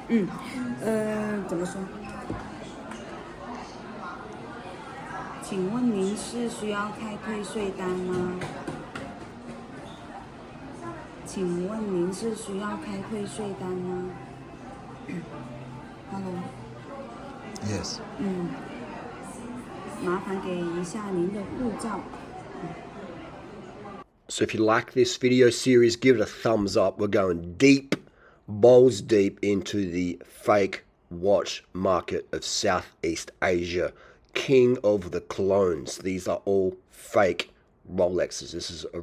怎么说？请问您是需要开退税单吗？请问您是需要开退税单吗？Hello。Yes. 麻烦给一下您的护照。So if you like this video series, give it a thumbs up. We're going deep, balls deep into the fake watch market of Southeast Asia. King of the clones. These are all fake Rolexes. This is a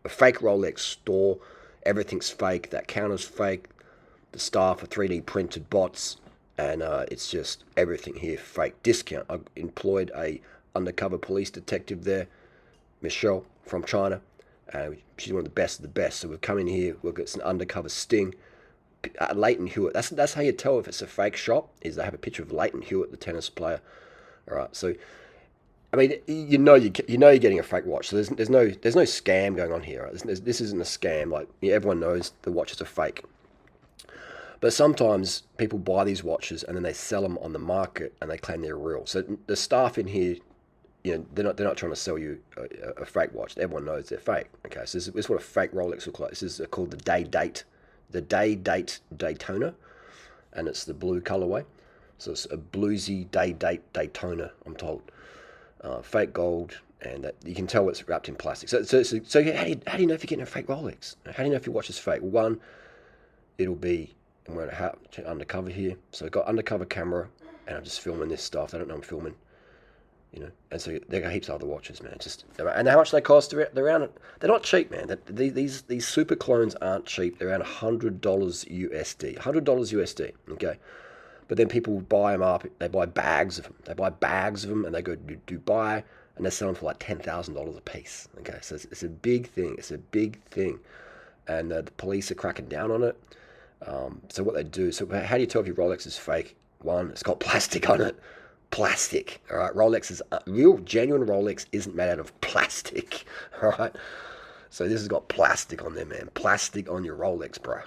fake Rolex store. Everything's fake. That counter's fake. The staff are 3D printed bots. And it's just everything here fake. Discount. I employed a undercover police detective there, Michelle from China. She's one of the best of the best. So we've come in here. We've got some undercover sting. Leighton Hewitt. That's how you tell if it's a fake shop. Is they have a picture of Leighton Hewitt, the tennis player. All right. So I mean, you know you're getting a fake watch. So there's no scam going on here. Right? This isn't a scam. Like everyone knows the watches are fake. But sometimes people buy these watches and then they sell them on the market and they claim they're real. So the staff in here, they're not trying to sell you a fake watch. Everyone knows they're fake. Okay, so this is what a fake Rolex looks like. This is called the Day Date Daytona, and it's the blue colorway. So it's a bluesy Day Date Daytona, I'm told. Fake gold, and you can tell it's wrapped in plastic. So how do you know if you're getting a fake Rolex? How do you know if your watch is fake? One, it'll be, I'm wearing a hat, undercover here. So I've got undercover camera, and I'm just filming this stuff. They don't know I'm filming, And so they got heaps of other watches, man. And how much they cost? They're not cheap, man. These super clones aren't cheap. They're around $100 USD. $100 USD. Okay. But then people buy them up. They buy bags of them. And they go to Dubai, and they sell them for like $10,000 a piece. Okay, so it's a big thing. And the police are cracking down on it. So what they do, so how do you tell if your Rolex is fake? One, it's got plastic on it. Plastic, all right? Rolex is, real, genuine Rolex isn't made out of plastic, all right? So this has got plastic on there, man. Plastic on your Rolex, bro,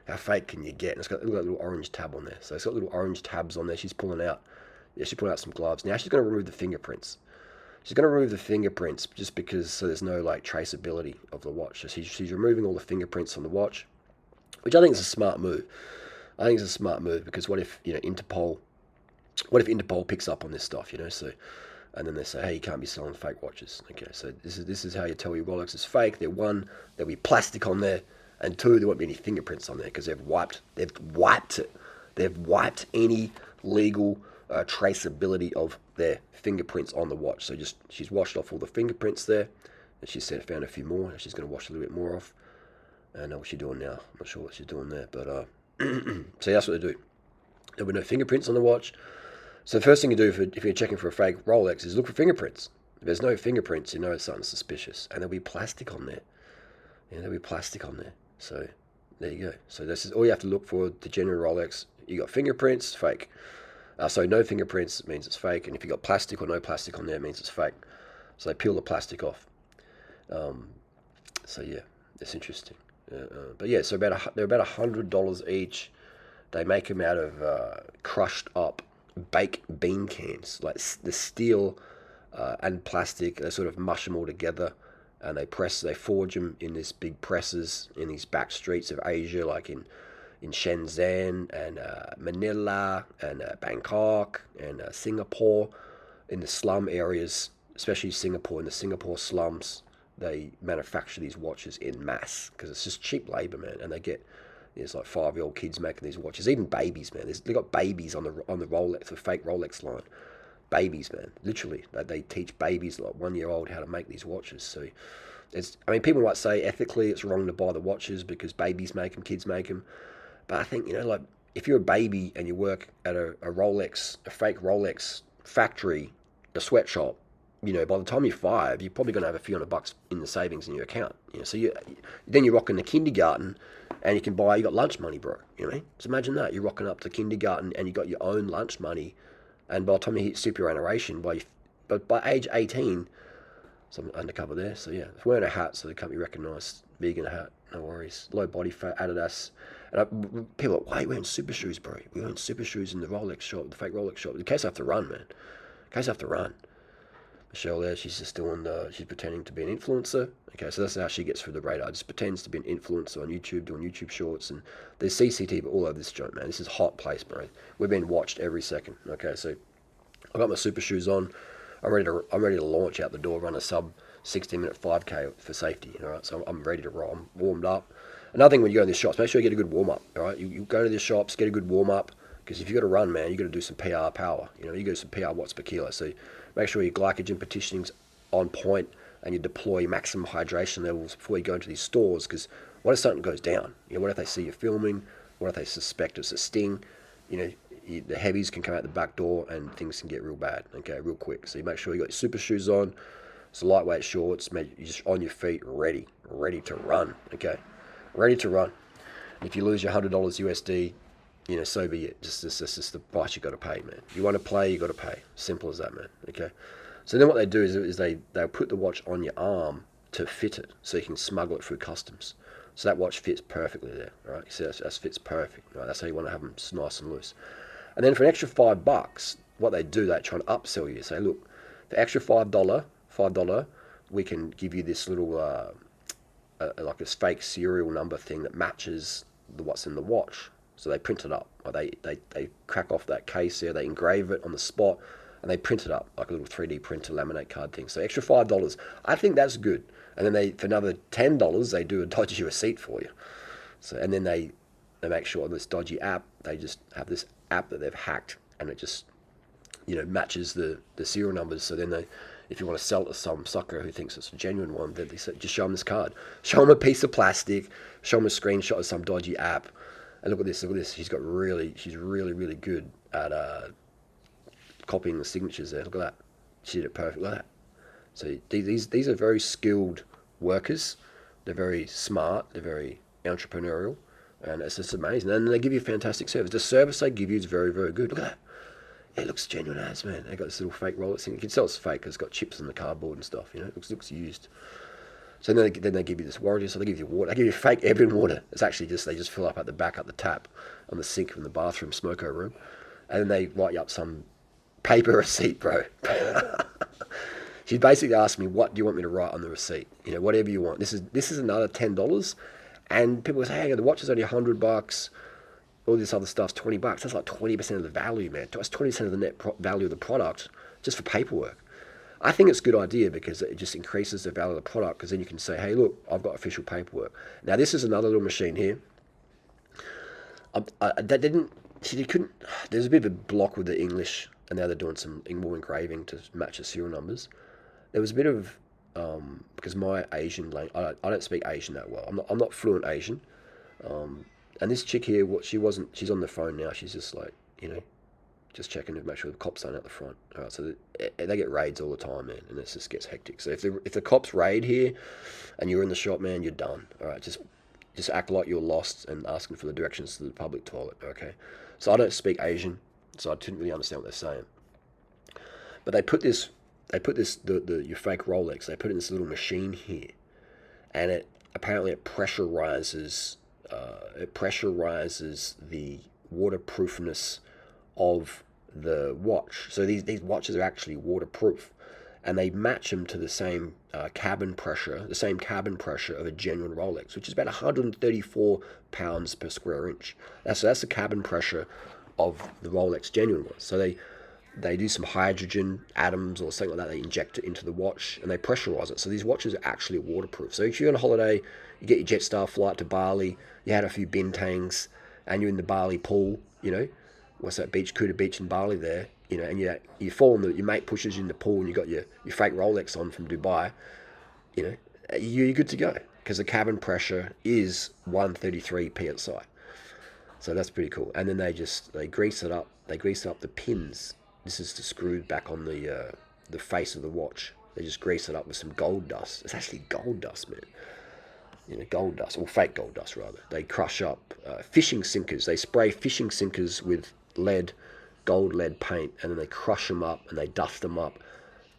How fake can you get? And it's got a little orange tab on there. So it's got little orange tabs on there. She's pulling out some gloves. Now she's going to remove the fingerprints. Just because so there's no like traceability of the watch. So she's removing all the fingerprints on the watch, which I think is a smart move. Because what if Interpol picks up on this stuff, So, and then they say, hey, you can't be selling fake watches. Okay, so this is how you tell your Rolex is fake. One, there'll be plastic on there, and two, there won't be any fingerprints on there because they've wiped it. They've wiped any legal traceability of their fingerprints on the watch. So she's washed off all the fingerprints there, and she said found a few more. And she's going to wash a little bit more off. I don't know what she's doing now. I'm not sure what she's doing there, but so that's what they do. There'll be no fingerprints on the watch. So the first thing you do if you're checking for a fake Rolex is look for fingerprints. If there's no fingerprints, you know it's something suspicious, and there'll be plastic on there. So there you go. So this is all you have to look for. The genuine Rolex, you got fingerprints, fake. So no fingerprints means it's fake, and if you got plastic or no plastic on there, it means it's fake. So they peel the plastic off. So yeah, it's interesting. But yeah, so they're about $100 each. They make them out of crushed up baked bean cans, like the steel and plastic. They sort of mush them all together, and they forge them in these big presses in these back streets of Asia, like in Shenzhen and Manila and Bangkok and Singapore, in the slum areas, especially Singapore. In the Singapore slums, they manufacture these watches in mass because it's just cheap labor, man, and they get. There's like 5-year-old kids making these watches, even babies, man. They got babies on the Rolex, the fake Rolex line. Babies, man, literally. They teach babies like 1-year-old how to make these watches. So people might say ethically it's wrong to buy the watches because babies make them, kids make them. But I think like if you're a baby and you work at a fake Rolex factory, a sweatshop, by the time you're 5, you're probably going to have a few $100 in the savings in your account. So then you're rocking the kindergarten, and you got lunch money, bro. So imagine that you're rocking up to kindergarten and you got your own lunch money, and by the time you hit superannuation, but by age 18, so I'm undercover there. So yeah, wearing a hat so they can't be recognised. Vegan hat, no worries. Low body fat, Adidas, And people are like, why are you wearing super shoes, bro? We're wearing super shoes in the Rolex shop, the fake Rolex shop. In case I have to run, man. In case I have to run. Michelle there, she's just she's pretending to be an influencer. Okay, so that's how she gets through the radar. Just pretends to be an influencer on YouTube, doing YouTube shorts, and there's CCTV all over this joint, man. This is a hot place, bro. We're being watched every second. Okay, so I got my super shoes on. I'm ready to launch out the door, run a sub 16-minute 5K for safety. All right, so I'm ready to roll. I'm warmed up. Another thing when you go in these shops, make sure you get a good warm up. All right, you go to these shops, get a good warm up, because if you got to run, man, you got to do some PR power. You got some PR watts per kilo. So make sure your glycogen petitioning's on point and you deploy maximum hydration levels before you go into these stores. Because what if something goes down? What if they see you filming? What if they suspect it's a sting? The heavies can come out the back door and things can get real bad. Okay, real quick. So you make sure you got your super shoes on, some lightweight shorts, you're just on your feet, ready to run. Okay, ready to run. And if you lose your $100 USD, so be it. Just the price you got to pay, man. You want to play, you got to pay. Simple as that, man. Okay. So then what they do is they'll put the watch on your arm to fit it, so you can smuggle it through customs. So that watch fits perfectly there, right? You see, that fits perfect, right? That's how you want to have them nice and loose. And then for an extra $5, what they do, they try and upsell you. Say, look, for extra $5, we can give you this little like this fake serial number thing that matches what's in the watch. So they print it up. They crack off that case there, they engrave it on the spot, and they print it up like a little 3D printer laminate card thing. So extra $5. I think that's good. And then for another $10, they do a dodgy receipt for you. So and then they make sure on this dodgy app, they just have this app that they've hacked, and it just matches the serial numbers. So then if you want to sell it to some sucker who thinks it's a genuine one, then they say, just show them this card, show them a piece of plastic, show them a screenshot of some dodgy app, and look at this. She's really good at copying the signatures there. Look at that. She did it perfect like that. So these are very skilled workers. They're very smart. They're very entrepreneurial, and it's just amazing. And they give you fantastic service. The service they give you is very, very good. Look at that. It looks genuine as, man. They got this little fake Rolex thing. You can tell it's fake because it's got chips in the cardboard and stuff. It looks used. So then they give you this warranty. So they give you water. They give you fake Evian water. It's actually they just fill up at the back, up the tap, on the sink from the bathroom, smoko room, and then they write you up some paper receipt, bro. She basically asked me, what do you want me to write on the receipt? Whatever you want. This is another $10, and people say, hey, the watch is only $100. All this other stuff's $20. That's like 20% of the value, man. That's 20% of the net value of the product just for paperwork. I think it's a good idea because it just increases the value of the product, because then you can say, hey, look, I've got official paperwork. Now, this is another little machine here. There's a bit of a block with the English, and now they're doing some more engraving to match the serial numbers. There was a bit of, because my Asian language, I don't speak Asian that well. I'm not fluent Asian. And this chick here, she's on the phone now. She's just like, just checking to make sure the cops aren't out the front. All right, so they get raids all the time, man, and it just gets hectic. So if the cops raid here, and you're in the shop, man, you're done. All right, just act like you're lost and asking for the directions to the public toilet. Okay, so I don't speak Asian, so I didn't really understand what they're saying. But they put this your fake Rolex. They put it in this little machine here, and it pressurizes. It pressurizes the waterproofness of the watch. So these watches are actually waterproof, and they match them to the same cabin pressure of a genuine Rolex, which is about 134 pounds per square inch. That's the cabin pressure of the Rolex genuine ones. So they do some hydrogen atoms or something like that. They inject it into the watch and they pressurize it. So these watches are actually waterproof. So if you're on a holiday, you get your Jetstar flight to Bali, you had a few bintangs, and you're in the Bali pool, what's that beach, Kuta Beach in Bali there, and you fall in your mate pushes you in the pool and you got your fake Rolex on from Dubai, you're good to go, because the cabin pressure is 133 psi. So that's pretty cool. And then they grease it up. They grease up the pins. This is to screw back on the face of the watch. They just grease it up with some gold dust. It's actually gold dust, man. Gold dust, or fake gold dust rather. They crush up fishing sinkers. They spray fishing sinkers with gold lead paint, and then they crush them up and they dust them up,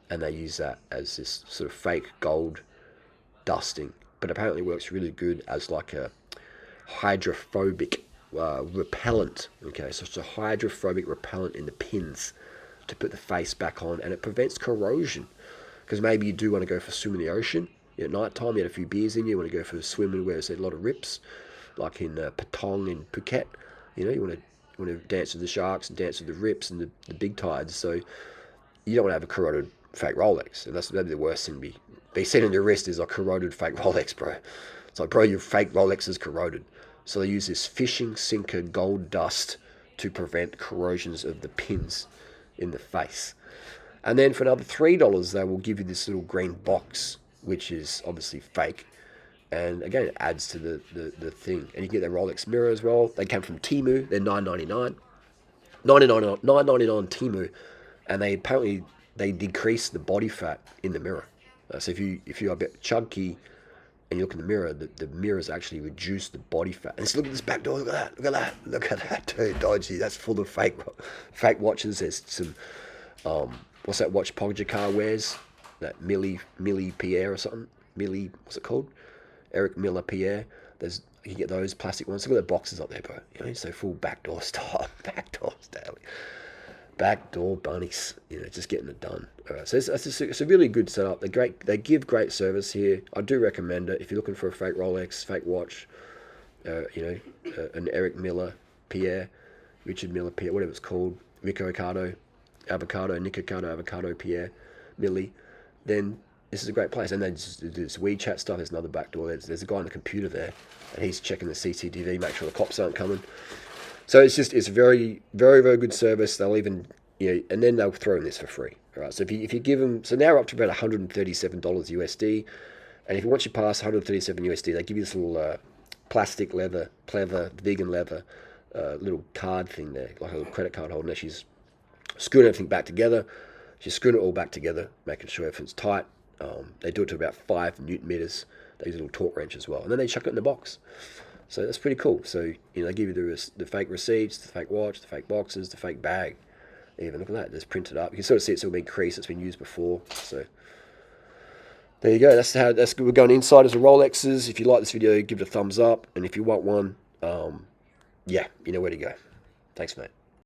and they use that as this sort of fake gold dusting. But apparently it works really good as like hydrophobic repellent. Okay, so it's a hydrophobic repellent in the pins to put the face back on, and it prevents corrosion. Because maybe you do want to go for a swim in the ocean at night time, you had a few beers in you, want to go for a swim where there's a lot of rips, like in Patong in Phuket. You know, you want to dance with the sharks and dance with the rips and the big tides. So you don't want to have a corroded fake Rolex, and that'd be the worst thing. Be seen on your wrist is a corroded fake Rolex, bro. It's like, bro, your fake Rolex is corroded. So they use this fishing sinker gold dust to prevent corrosions of the pins in the face. And then for another $3, they will give you this little green box, which is obviously fake. And again, it adds to the thing. And you get their Rolex mirror as well. They came from Temu. They're $9.99. $9.99 on Temu. And they decrease the body fat in the mirror. So if you're a bit chunky and you look in the mirror, the mirrors actually reduce the body fat. And so look at this back door. Look at that. Look at that. Look at that, dude. Dodgy. That's full of fake watches. There's some what's that watch Pogacar wears? That Millie Pierre or something. What's it called? Eric Miller Pierre. You can get those plastic ones. Look at the boxes up there, bro. You know, so full backdoor style. Backdoor style. Backdoor bunnies. You know, just getting it done. All right, so it's a really good setup. They're great. They give great service here. I do recommend it if you're looking for a fake Rolex, fake watch. An Eric Miller Pierre, Richard Miller Pierre, whatever it's called. Nico Avocado Pierre, Millie. Then this is a great place. And they just do this WeChat stuff. There's another back door. There's a guy on the computer there, and he's checking the CCTV, make sure the cops aren't coming. So it's very, very, very good service. They'll even, and then they'll throw in this for free. All right. So if you give them, so now we're up to about $137 USD, and if once you pass 137 USD, they give you this little plastic leather, pleather, vegan leather, little card thing there, like a little credit card holder. And she's screwing everything back together. She's screwing it all back together, making sure everything's tight. They do it to about 5 Newton meters. They use a little torque wrench as well, and then they chuck it in the box. So that's pretty cool. So they give you the fake receipts, the fake watch, the fake boxes, the fake bag. Even look at that, it's printed up. You can sort of see it's all been creased. It's been used before. So there you go. That's good. We're going inside as a Rolexes. If you like this video, give it a thumbs up, and if you want one, you know where to go. Thanks, mate.